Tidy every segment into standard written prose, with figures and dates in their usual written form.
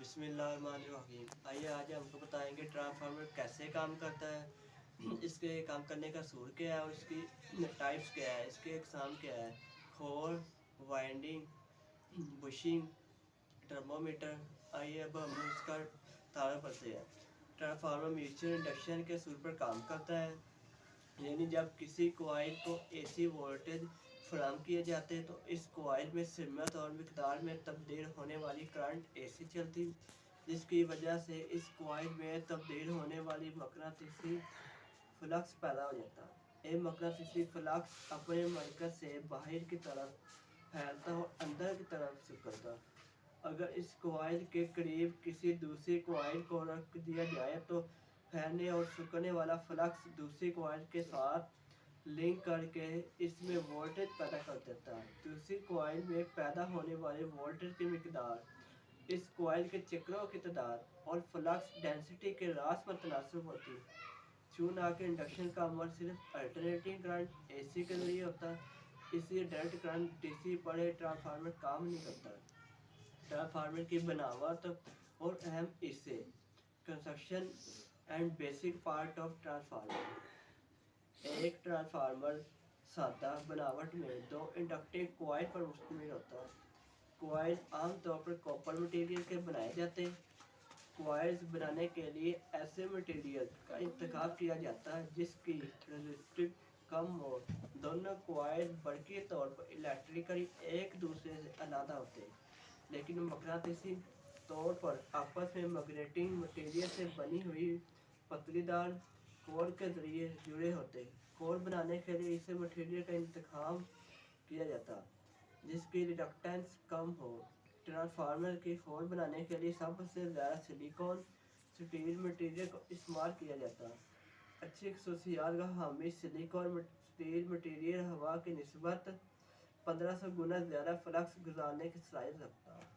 बिस्मिल्लाहिर्रहमानिर्रहीम। आइए आज हम आपको बताएंगे ट्रांसफार्मर कैसे काम करता है, इसके काम करने का सूर क्या है और इसकी टाइप्स क्या है, इसके इकसाम क्या है, खोल, वाइंडिंग, बुशिंग, थर्मोमीटर। आइए अब हम इसका तारा पढ़ते हैं। ट्रांसफार्मर म्यूचुअल इंडक्शन के सूर पर काम करता है, यानी जब किसी कॉइल को एसी वोल्टेज फराहम किए जाते हैं तो इस कॉइल में सिमत और मिकदार में तब्दील होने वाली करंट एसी चलती, जिसकी वजह से इस कॉइल में तब्दील होने वाली मकनातीसी फ्लक्स पैदा हो जाता है। ये मकनातीसी फ्लक्स अपने मरकज से बाहर की तरफ फैलता और अंदर की तरफ सिकुड़ता। अगर इस कॉइल के करीब किसी दूसरी कॉइल को रख दिया जाए तो फैलने और सिकुड़ने वाला फ्लक्स दूसरी कॉइल के साथ लिंक करके इसमें वोल्टेज पैदा कर देता है। दूसरी कॉइल में पैदा होने वाले वोल्टेज की मिकदार इस कॉइल के चक्रों की तादाद और फ्लक्स डेंसिटी के रास पर तनासब होती है। चूंकि इंडक्शन का अमल सिर्फ अल्टरनेटिंग करंट एसी के जरिए होता है, इसलिए डायरेक्ट करंट डीसी पर ट्रांसफार्मर काम नहीं करता। ट्रांसफार्मर की बनावट और अहम हिस्से। Construction and basic part of transformer. एक ट्रांसफार्मर सादा बनावट में दो इंडक्टिव कॉइल पर मुश्तमिल होता है। कॉइल आमतौर पर कॉपर मटेरियल के बनाए जाते हैं। कॉइल्स बनाने के लिए ऐसे मटेरियल का इंतखाब किया जाता है जिसकी रेजिस्टिव कम हो। दोनों कॉइल बरकी तौर पर इलेक्ट्रिकली एक दूसरे से अलग होते हैं, लेकिन मकनातीसी तौर पर आपस में मैग्नेटिक मटेरियल से बनी हुई पतलीदार कोर के जरिए जुड़े होते। कोर बनाने के लिए इसे मटेरियल का इंतखाब किया जाता जिसकी रिडक्टेंस कम हो। ट्रांसफार्मर की कोर बनाने के लिए सबसे ज़्यादा सिलिकॉन स्टील मटेरियल को इस्तेमाल किया जाता। अच्छी खसूसियात का हामी सिलिकॉन स्टील मटेरियल हवा की निस्बत 1500 गुना ज़्यादा फ्लक्स गुजारने की सलाहियत रखता है।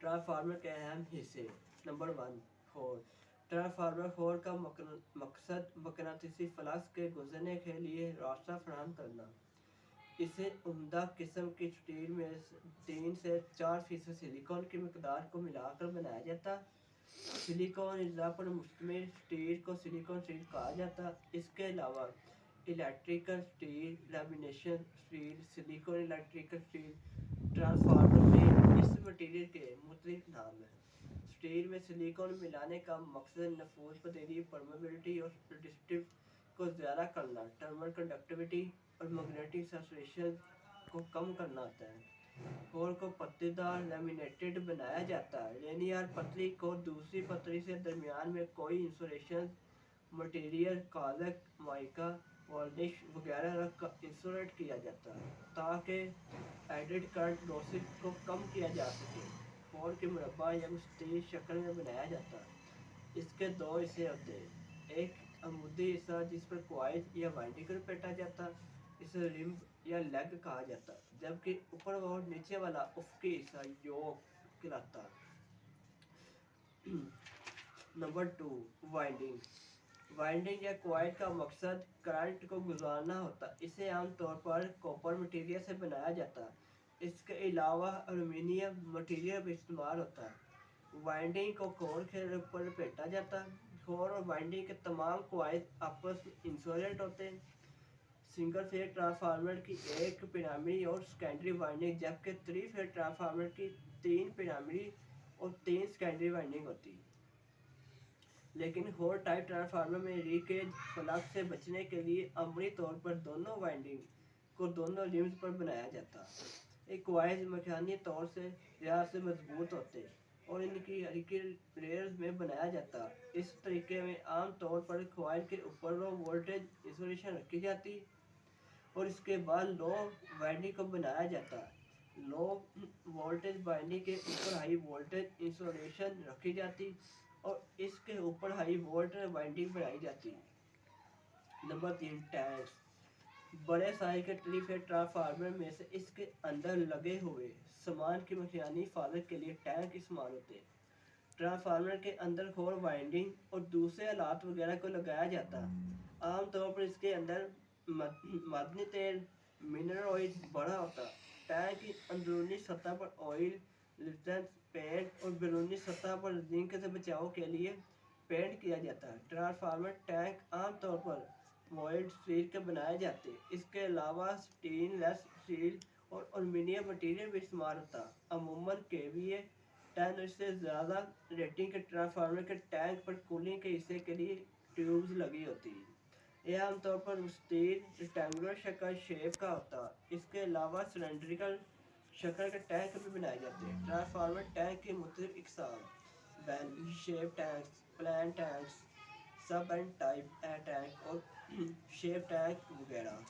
ट्रांसफार्मर के अहम हिस्से। नंबर 1, खोल। ट्रांसफार्मर खोल का मकसद मकनातीसी फ्लक्स के गुजरने के लिए रास्ता फराहम करना। इसे उम्दा किस्म की स्टील में 3 से 4% सिलिकॉन की मिकदार को मिलाकर बनाया जाता। सिलिकॉन इज़ा पर मुश्तमिल स्टील को सिलिकॉन स्टील कहा जाता। इसके अलावा electrical steel, lamination steel, silicon electrical steel, transformer में इस मटेरियल के मुख्तलिफ नाम हैं। स्टील में सिलिकॉन मिलाने का मकसद नफूज पदेरी, परमेबिलिटी और रेजिस्टिव को ज़्यादा करना, थर्मल कंडक्टिविटी और मैग्नेटिक सैचुरेशन को कम करना होता है। कोर को पत्तेदार लैमिनेटेड बनाया जाता है। लिनियर पतली को दूसरी पतली से दरमियान में कोई इंसुलेशन मटेरियल, कागज, माइका, वार्निश वगैरह रख कर इंसुलेट किया जाता है ताकि एडिड करंट लॉसेस को कम किया जा सके। कोर के मुरब्बा या मुस्तैल शक्ल में बनाया जाता है। इसके दो हिस्से होते हैं, एक अमूदी हिस्सा जिस पर कॉइल या वाइंडिंग को लपेटा जाता है, इसे रिम या लेग कहा जाता है, जबकि ऊपर और नीचे वाला उफकी हिस्सा योक कहलाता है। Number 2, winding. वाइंडिंग या कॉइल का मकसद करंट को गुजारना होता। इसे आमतौर पर कॉपर मटेरियल से बनाया जाता है। इसके अलावा एल्युमिनियम मटेरियल भी इस्तेमाल होता है। वाइंडिंग को कोर के ऊपर लपेटा जाता है। कोर और वाइंडिंग के तमाम कॉइल आपस में इंसुलेट होते हैं। सिंगल फेज ट्रांसफार्मर की एक प्राइमरी और सेकेंडरी वाइंडिंग, जबकि 3 फेज ट्रांसफार्मर की 3 प्राइमरी और 3 सेकेंडरी वाइंडिंग होती है। लेकिन होल टाइप ट्रांसफार्मर में लीकेज फ्लक्स से बचने के लिए अमली तौर पर दोनों वाइंडिंग को दोनों लिम्स पर बनाया जाता है। एक कॉइल मैकेनिकली तौर से रियाज से मजबूत होते हैं और इनकी हल्की लेयर्स में बनाया जाता है। इस तरीके में आम तौर पर कॉइल के ऊपर लो वोल्टेज इंसुलेशन रखी जाती और इसके बाद लो वाइंडिंग को बनाया जाता है। लो वोल्टेज वाइंडिंग के ऊपर हाई वोल्टेज इंसुलेशन रखी जाती और इसके ऊपर हाई वोल्टेज वाइंडिंग बनाई जाती। Number 3, tanks. बड़े साइज के 3 फेज ट्रांसफार्मर में से इसके अंदर लगे हुए सामान की मैकेनिकल हिफाजत के लिए टैंक इस्तेमाल होते हैं। ट्रांसफार्मर के अंदर खोल, वाइंडिंग और दूसरे आलात वगैरह को लगाया जाता है। आमतौर पर इसके अंदर मादनी तेल, मिनरल ऑयल भरा होता है। टैंक की अंदरूनी सतह पर ऑयल रेजिस्टेंस पेंट और बैरूनी सतह पर जिंक से बचाव के लिए पेंट किया जाता है। ट्रांसफार्मर टैंक आमतौर पर वॉइड स्टील के बनाए जाते हैं। इसके अलावा स्टेनलेस स्टील और एल्युमिनियम मटेरियल भी इस्तेमाल होता है। अमूमन केवीए 10 इससे ज़्यादा रेटिंग के ट्रांसफार्मर के टैंक पर कूलिंग के हिस्से के लिए ट्यूब्स लगी होती है। यह आमतौर पर स्टील रेक्टेंगुलर शक्ल शेप का होता है। इसके अलावा सिलेंड्रिकल शक्ल के टैंक भी बनाए जाते हैं। ट्रांसफार्मर टैंक की मुख्तलिफ इकसाम bell shape tanks, plan tanks, सब एंड टाइप टैंक और शेप टैंक वगैरह।